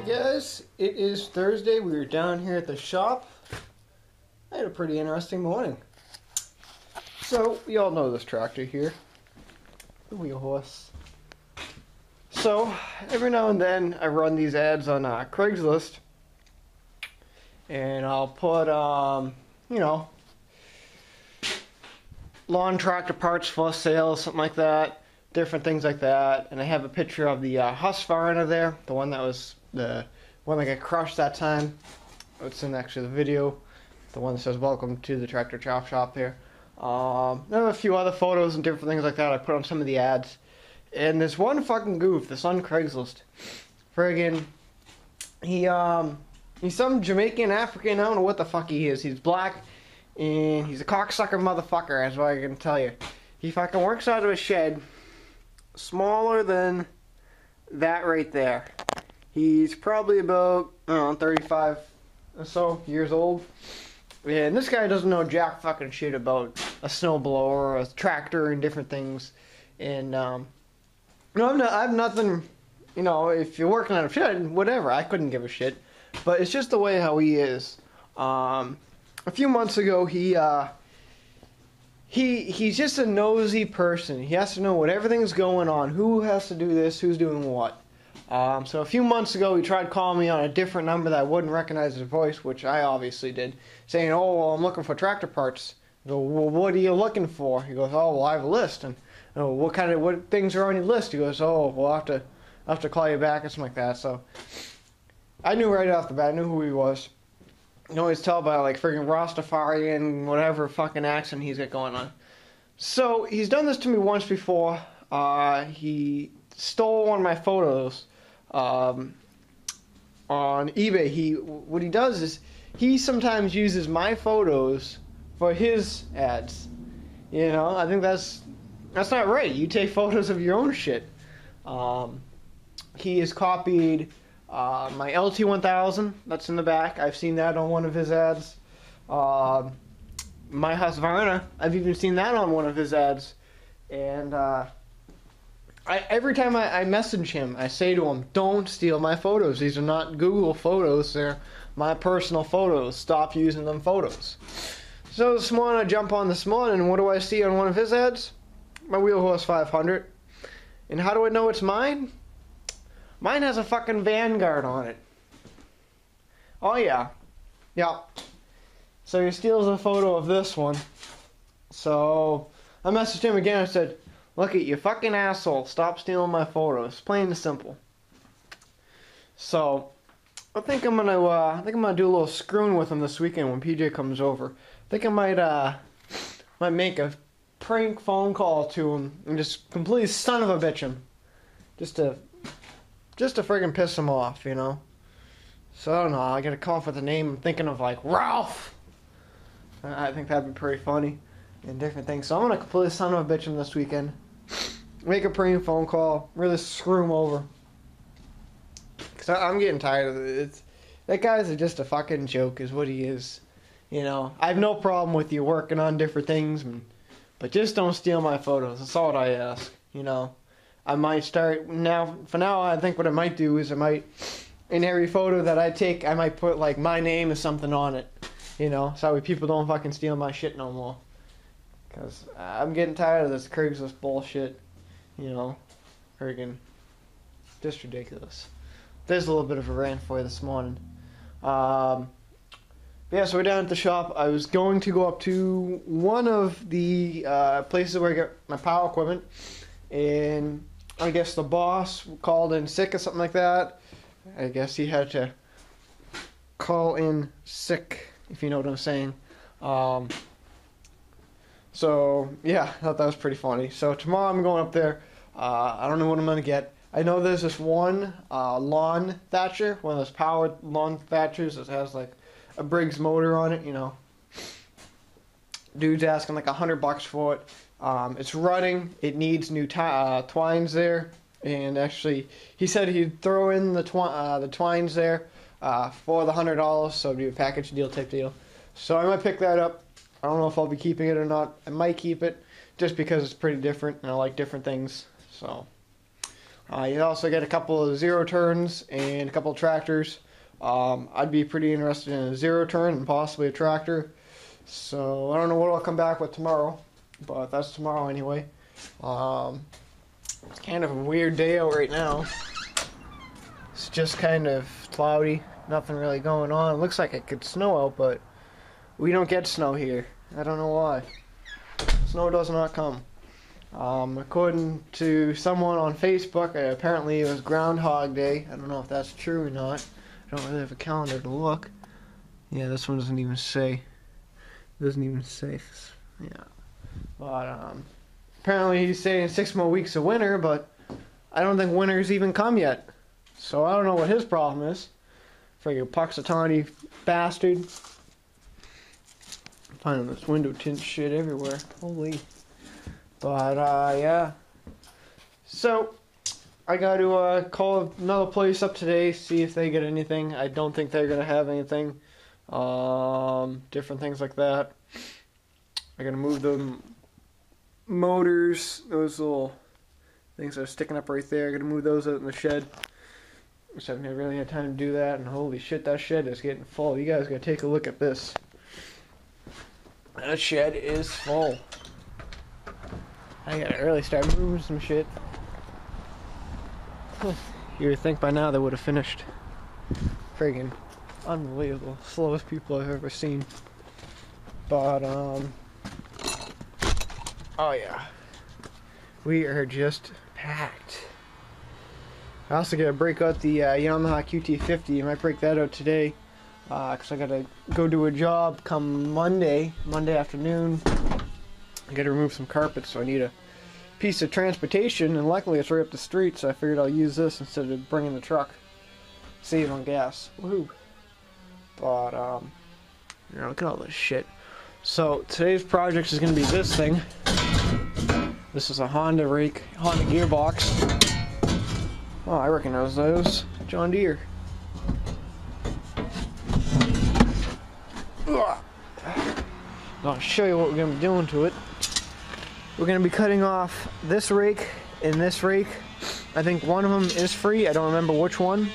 Guys, it is Thursday. We were down here at the shop. I had a pretty interesting morning. So, you all know this tractor here, the wheel horse. So, every now and then I run these ads on Craigslist, and I'll put, lawn tractor parts for sale, something like that, different things like that. And I have a picture of the Husqvarna there, the one that got crushed that time. It's in actually the video, the one that says "Welcome to the Tractor Chop Shop" here. I have a few other photos and different things like that I put on some of the ads. And this one fucking goof, this on Craigslist, friggin', he's some Jamaican, African, I don't know what the fuck he is. He's black, and he's a cocksucker motherfucker, that's what I can tell you. He fucking works out of a shed smaller than that right there. He's probably about, I don't know, 35 or so years old. And this guy doesn't know jack fucking shit about a snowblower, a tractor, and different things. And, I have nothing, if you're working on a shed, whatever, I couldn't give a shit. But it's just the way how he is. A few months ago, he's just a nosy person. He has to know what everything's going on, who has to do this, who's doing what. So a few months ago, he tried calling me on a different number that I wouldn't recognize his voice, which I obviously did, saying, "Oh, well, I'm looking for tractor parts." I go, "Well, what are you looking for?" He goes, "Oh, well, I have a list." And I go, what things are on your list? He goes, "Oh, well, I'll have to call you back," or something like that. So I knew right off the bat, I knew who he was. You can always tell by like friggin' Rastafarian, whatever fucking accent he's got going on. So he's done this to me once before. He stole one of my photos on eBay. What he does is he sometimes uses my photos for his ads. I think that's not right. You take photos of your own shit. He has copied my LT1000 that's in the back. I've seen that on one of his ads. My Husqvarna, I've even seen that on one of his ads. And every time I message him, I say to him, "Don't steal my photos. These are not Google photos. They're my personal photos. Stop using them photos." So this morning I jump on this morning, and what do I see on one of his ads? My Wheel Horse 500. And how do I know it's mine? Mine has a fucking Vanguard on it. Oh yeah. Yeah. So he steals a photo of this one. So I messaged him again. I said, "Look at you fucking asshole. Stop stealing my photos." Plain and simple. So I think I'm gonna do a little screwing with him this weekend when PJ comes over. I think I might make a prank phone call to him and just completely son of a bitch him. Just to friggin' piss him off, So I don't know, I gotta come up with a name. I'm thinking of like Ralph. I think that'd be pretty funny. And different things. So I'm gonna completely son of a bitch him this weekend. Make a prank phone call. Really screw him over. Cause I'm getting tired of it. That guy's just a fucking joke is what he is. I have no problem with you working on different things, but just don't steal my photos. That's all I ask. I might start now. For now, I think what I might do is in every photo that I take, I might put like my name or something on it. So that way people don't fucking steal my shit no more. Cause I'm getting tired of this Craigslist bullshit. Friggin' just ridiculous. There's a little bit of a rant for you this morning. Yeah, so we're down at the shop. I was going to go up to one of the places where I get my power equipment, and I guess the boss called in sick or something like that. I guess he had to call in sick, if you know what I'm saying. So, yeah, I thought that was pretty funny. So tomorrow I'm going up there. I don't know what I'm going to get. I know there's this one lawn thatcher, one of those powered lawn thatchers that has like a Briggs motor on it, Dude's asking like $100 for it. It's running. It needs new twines there. And actually, he said he'd throw in the twines there for the $100, so it'd be a package deal type deal. So I might pick that up. I don't know if I'll be keeping it or not. I might keep it just because it's pretty different and I like different things. So You also get a couple of zero turns and a couple of tractors. I'd be pretty interested in a zero turn and possibly a tractor. So I don't know what I'll come back with tomorrow, but that's tomorrow anyway. It's kind of a weird day out right now. It's just kind of cloudy, nothing really going on. It looks like it could snow out, but we don't get snow here. I don't know why. Snow does not come. According to someone on Facebook, apparently it was Groundhog Day. I don't know if that's true or not. I don't really have a calendar to look. Yeah, this one doesn't even say. It doesn't even say. Yeah. But apparently he's saying 6 more weeks of winter, but I don't think winter's even come yet. So I don't know what his problem is. Friggin' Puxatawny bastard. I'm finding this window tint shit everywhere. Holy. But yeah. So I got to call another place up today, see if they get anything. I don't think they're gonna have anything. Different things like that. I gotta move the motors, those little things that are sticking up right there. I gotta move those out in the shed, which I've never really had time to do that. And holy shit, that shed is getting full. You guys gotta take a look at this. That shed is full. I gotta really start moving some shit. You would think by now they would have finished. Friggin' unbelievable. Slowest people I've ever seen. But, oh yeah. We are just packed. I also gotta break out the Yamaha QT50. I might break that out today. Because I gotta go do a job come Monday afternoon. I gotta remove some carpets, so I need a piece of transportation, and luckily it's right up the street, so I figured I'll use this instead of bringing the truck. Save on gas. Woohoo. But, you know, look at all this shit. So, today's project is gonna be this thing. This is a Honda rake, Honda gearbox. Oh, I recognize those. John Deere. I'll show you what we're going to be doing to it. We're going to be cutting off this rake and this rake. I think one of them is free. I don't remember which one.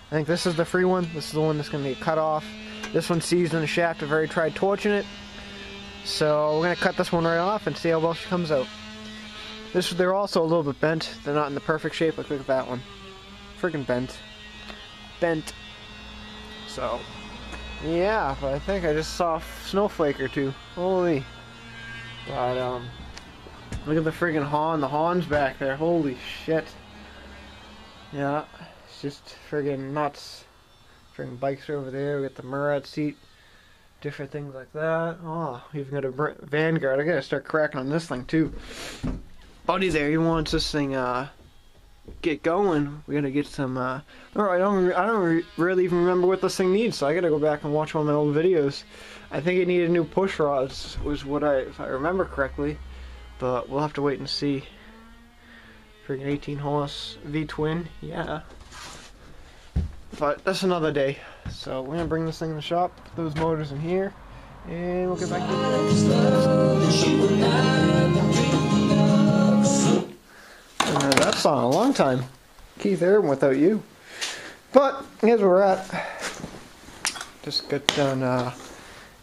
I think this is the free one. This is the one that's going to be cut off. This one's seized in the shaft. I've already tried torching it. So we're going to cut this one right off and see how well she comes out. They're also a little bit bent. They're not in the perfect shape. Look at that one. Freaking bent. Bent. So, yeah, but I think I just saw a snowflake or two. Holy. But, look at the friggin' Hon. The Hon's back there. Holy shit. Yeah, it's just friggin' nuts. Friggin' bikes are over there. We got the Murad seat. Different things like that. Oh, we even got a Vanguard. I gotta start cracking on this thing, too. Buddy there, he wants this thing, get going. We gotta get some, I don't really even remember what this thing needs, so I gotta go back and watch one of my old videos. I think it needed new push rods, was what if I remember correctly, but we'll have to wait and see. Freaking 18 horse V-twin, yeah. But that's another day. So we're gonna bring this thing in the shop, put those motors in here, and we'll get back to that song a long time. Keith Urban Without You. But here's where we're at. Just got done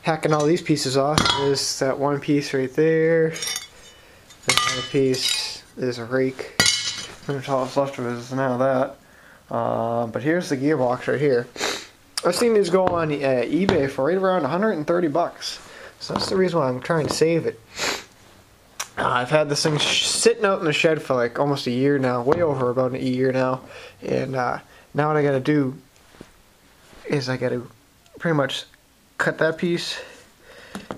hacking all these pieces off. There's that one piece right there. There's another piece. There's a rake. Pretty much all that's left of it is now that. But here's the gearbox right here. I've seen these go on eBay for right around 130 bucks. So that's the reason why I'm trying to save it. I've had this thing sitting out in the shed for like almost a year now, way over about a year now, and now what I gotta do is I gotta pretty much cut that piece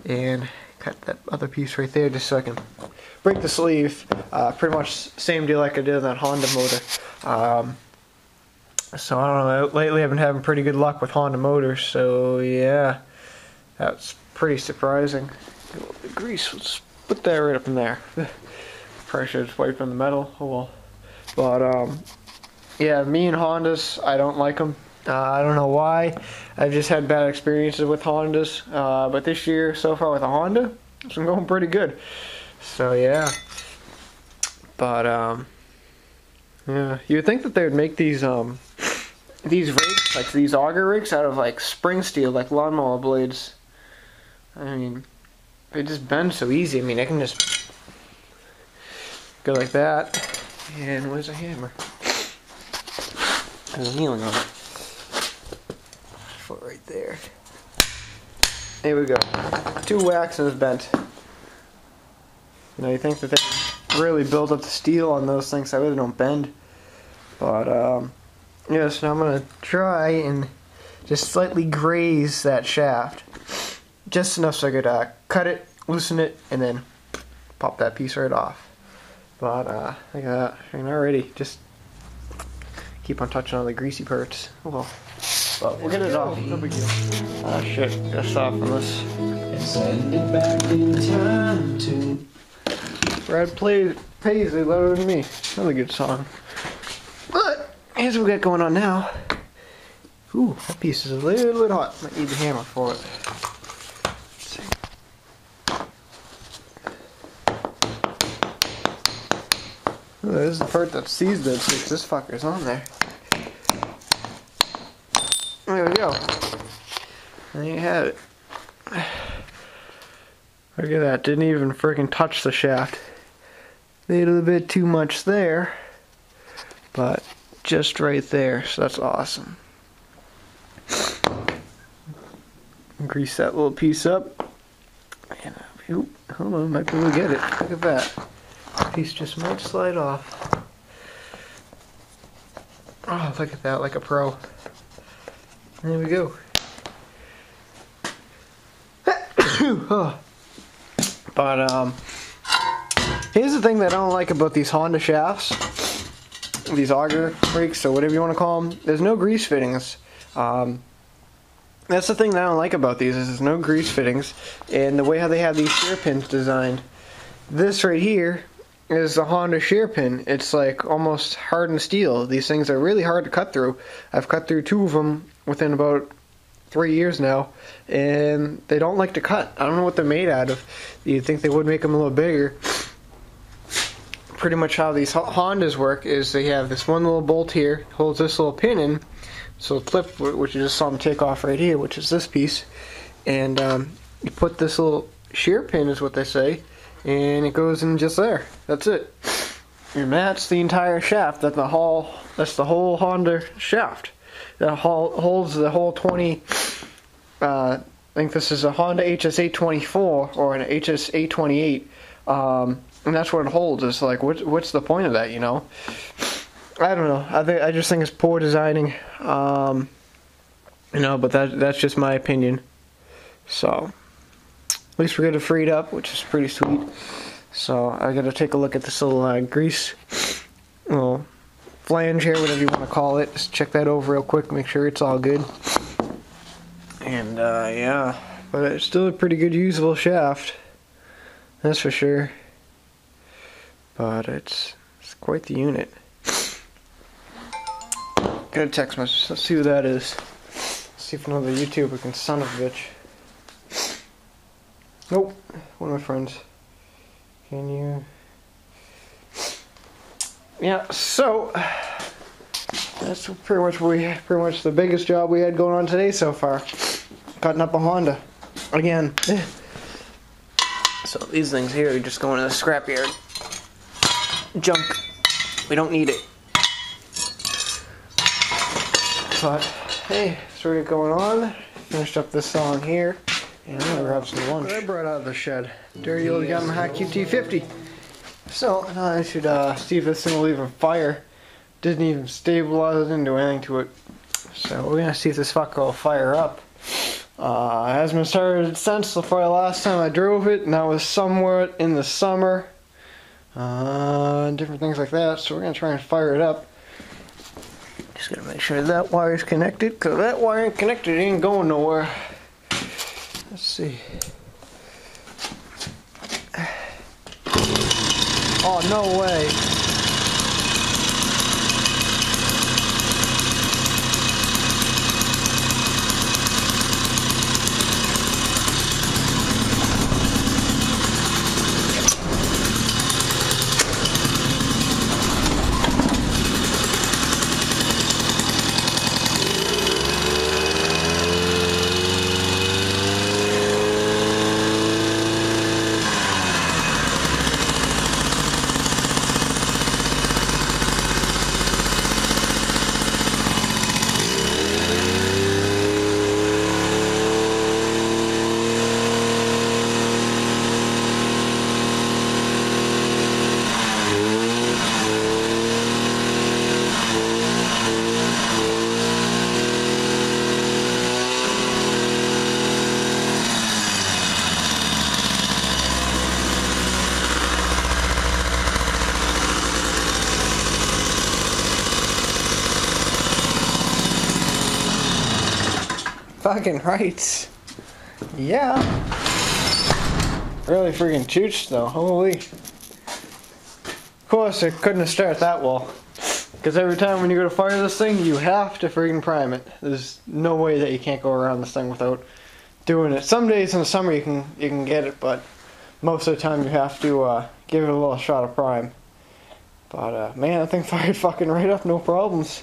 and cut that other piece right there just so I can break the sleeve. Pretty much same deal like I did on that Honda motor. So I don't know, lately I've been having pretty good luck with Honda motors, so yeah, that's pretty surprising. The grease was put that right up in there. Probably should have wiped on the metal. Oh well. But yeah, me and Hondas, I don't like them. I don't know why. I've just had bad experiences with Hondas. But this year, so far with a Honda, it's been going pretty good. So yeah. But Yeah, you would think that they would make these rakes, like these auger rakes, out of like spring steel, like lawnmower blades. I mean, they just bend so easy. I mean, I can just go like that. And where's the hammer? There's a kneeling on it. Foot right there. There we go. 2 whacks and it's bent. You know, you think that they really build up the steel on those things. I really don't bend. But, yeah, so I'm going to try and just slightly graze that shaft. Just enough so I could cut it, loosen it, and then pop that piece right off. But, look at that. And already, just keep on touching on the greasy parts. Well, but we'll get it off. No big deal. Ah, shit. Gotta stop from this. And send it back in time to Brad Paisley louder than me. Another good song. But here's what we got going on now. Ooh, that piece is a little bit hot. Might need the hammer for it. Let's see. Ooh, this is the part that sees that sticks. This fucker's on there. There we go. There you have it. Look at that. Didn't even freaking touch the shaft. A little bit too much there. But just right there. So that's awesome. Grease that little piece up. And, hold on. Might be able to get it. Look at that. Piece just might slide off. Oh, look at that. Like a pro. There we go. Oh. But here's the thing that I don't like about these Honda shafts, these auger rakes or whatever you want to call them. There's no grease fittings. That's the thing that I don't like about these is there's no grease fittings, and the way how they have these shear pins designed. This right here is a Honda shear pin. It's like almost hardened steel. These things are really hard to cut through. I've cut through 2 of them within about 3 years now, and they don't like to cut. I don't know what they're made out of. You'd think they would make them a little bigger. Pretty much how these Hondas work is they have this one little bolt here, holds this little pin in, so a clip, which you just saw them take off right here, which is this piece, and you put this little shear pin, is what they say, and it goes in just there. That's it. And that's the entire shaft. That's the whole Honda shaft. That holds the whole 20. I think this is a Honda HS824 or an HS828, and that's what it holds. It's like, what's the point of that? You know, I don't know. I just think it's poor designing. You know, but that's just my opinion. So at least we're gonna free it up, which is pretty sweet. So I gotta take a look at this little grease, little flange here, whatever you want to call it. Just check that over real quick, make sure it's all good. And yeah, but it's still a pretty good usable shaft, that's for sure. But it's quite the unit. Got a text message. Let's see who that is. See if another YouTuber can son of a bitch. Nope, one of my friends. Can you? Yeah, so that's pretty much the biggest job we had going on today so far. Cutting up a Honda again. So these things here are just going to the scrapyard. Junk. We don't need it. But hey, that's what we got going on. Finished up this song here, and I'm gonna grab some lunch. What I brought out of the shed. Dirty old Yamaha QT50. So now I should see if this thing will even fire. Didn't even stabilize, didn't do anything to it. So we're gonna see if this fucker will fire up. It hasn't been started since the last time I drove it, and that was somewhere in the summer. Different things like that. So we're gonna try and fire it up. Just gotta make sure that wire's connected, cause that wire ain't connected, it ain't going nowhere. Let's see. Oh, no way. Fucking right. Yeah. Really freaking chooch though, holy. Of course, it couldn't have started that well. Because every time when you go to fire this thing, you have to freaking prime it. There's no way that you can't go around this thing without doing it. Some days in the summer you can get it, but most of the time you have to give it a little shot of prime. But man, that thing fired fucking right up, no problems.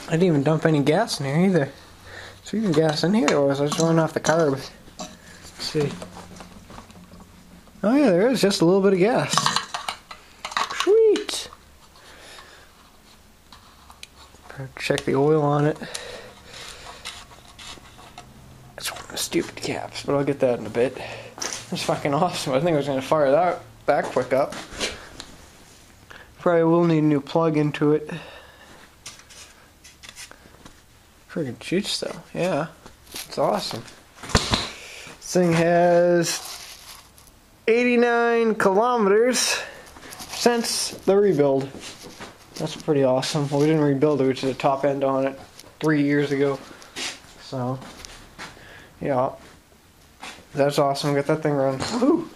I didn't even dump any gas in here either. So even gas in here, or was I just running off the carb? Let's see. Oh yeah, there is just a little bit of gas. Sweet. Check the oil on it. It's one of the stupid caps, but I'll get that in a bit. That's fucking awesome. I think I was going to fire that quick up. Probably will need a new plug into it. Friggin' shoots though, yeah. It's awesome. This thing has 89 kilometers since the rebuild. That's pretty awesome. Well, we didn't rebuild it, which is a top end on it 3 years ago. So, yeah. That's awesome. Get that thing running. Woohoo!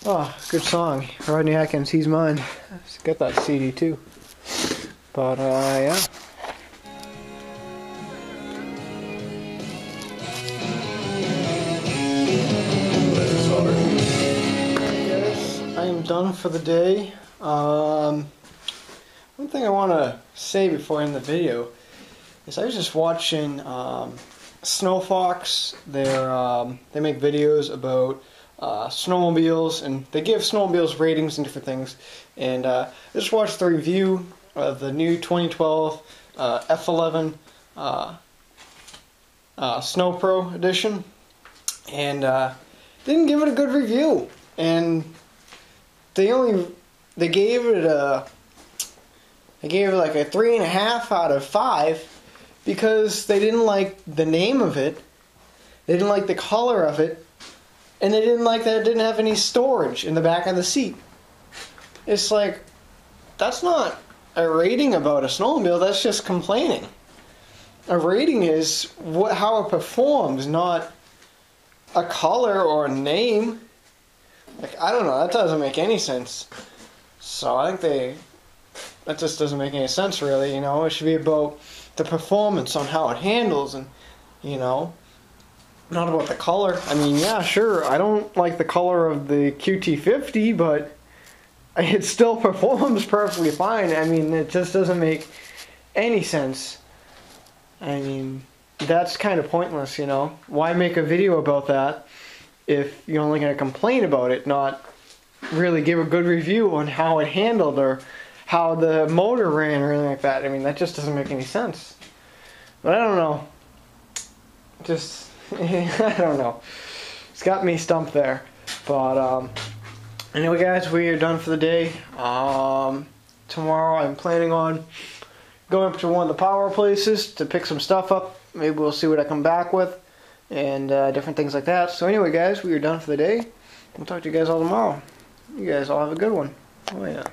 Oh, good song. Rodney Atkins, he's mine. Get that CD too. But, yeah. I am done for the day. One thing I want to say before I end the video is I was just watching Snow Fox. They make videos about snowmobiles, and they give snowmobiles ratings and different things. And I just watched the review of the new 2012 F11 Snow Pro edition, and didn't give it a good review. And they gave it like a 3.5 out of 5 because they didn't like the name of it, they didn't like the color of it, and they didn't like that it didn't have any storage in the back of the seat. It's like, that's not a rating about a snowmobile, that's just complaining. A rating is how it performs, not a color or a name. Like, I don't know, that doesn't make any sense. So I think that just doesn't make any sense really, you know. It should be about the performance on how it handles, and, you know, not about the color. I mean, yeah, sure, I don't like the color of the QT50, but it still performs perfectly fine. I mean, it just doesn't make any sense. I mean, that's kind of pointless, you know. Why make a video about that if you're only going to complain about it, not really give a good review on how it handled or how the motor ran or anything like that? I mean, that just doesn't make any sense. But I don't know. Just, I don't know. It's got me stumped there. But, anyway guys, we are done for the day. Tomorrow I'm planning on going up to one of the power places to pick some stuff up. Maybe we'll see what I come back with, and different things like that. So anyway guys, we are done for the day. We'll talk to you guys all tomorrow. You guys all have a good one. Oh yeah.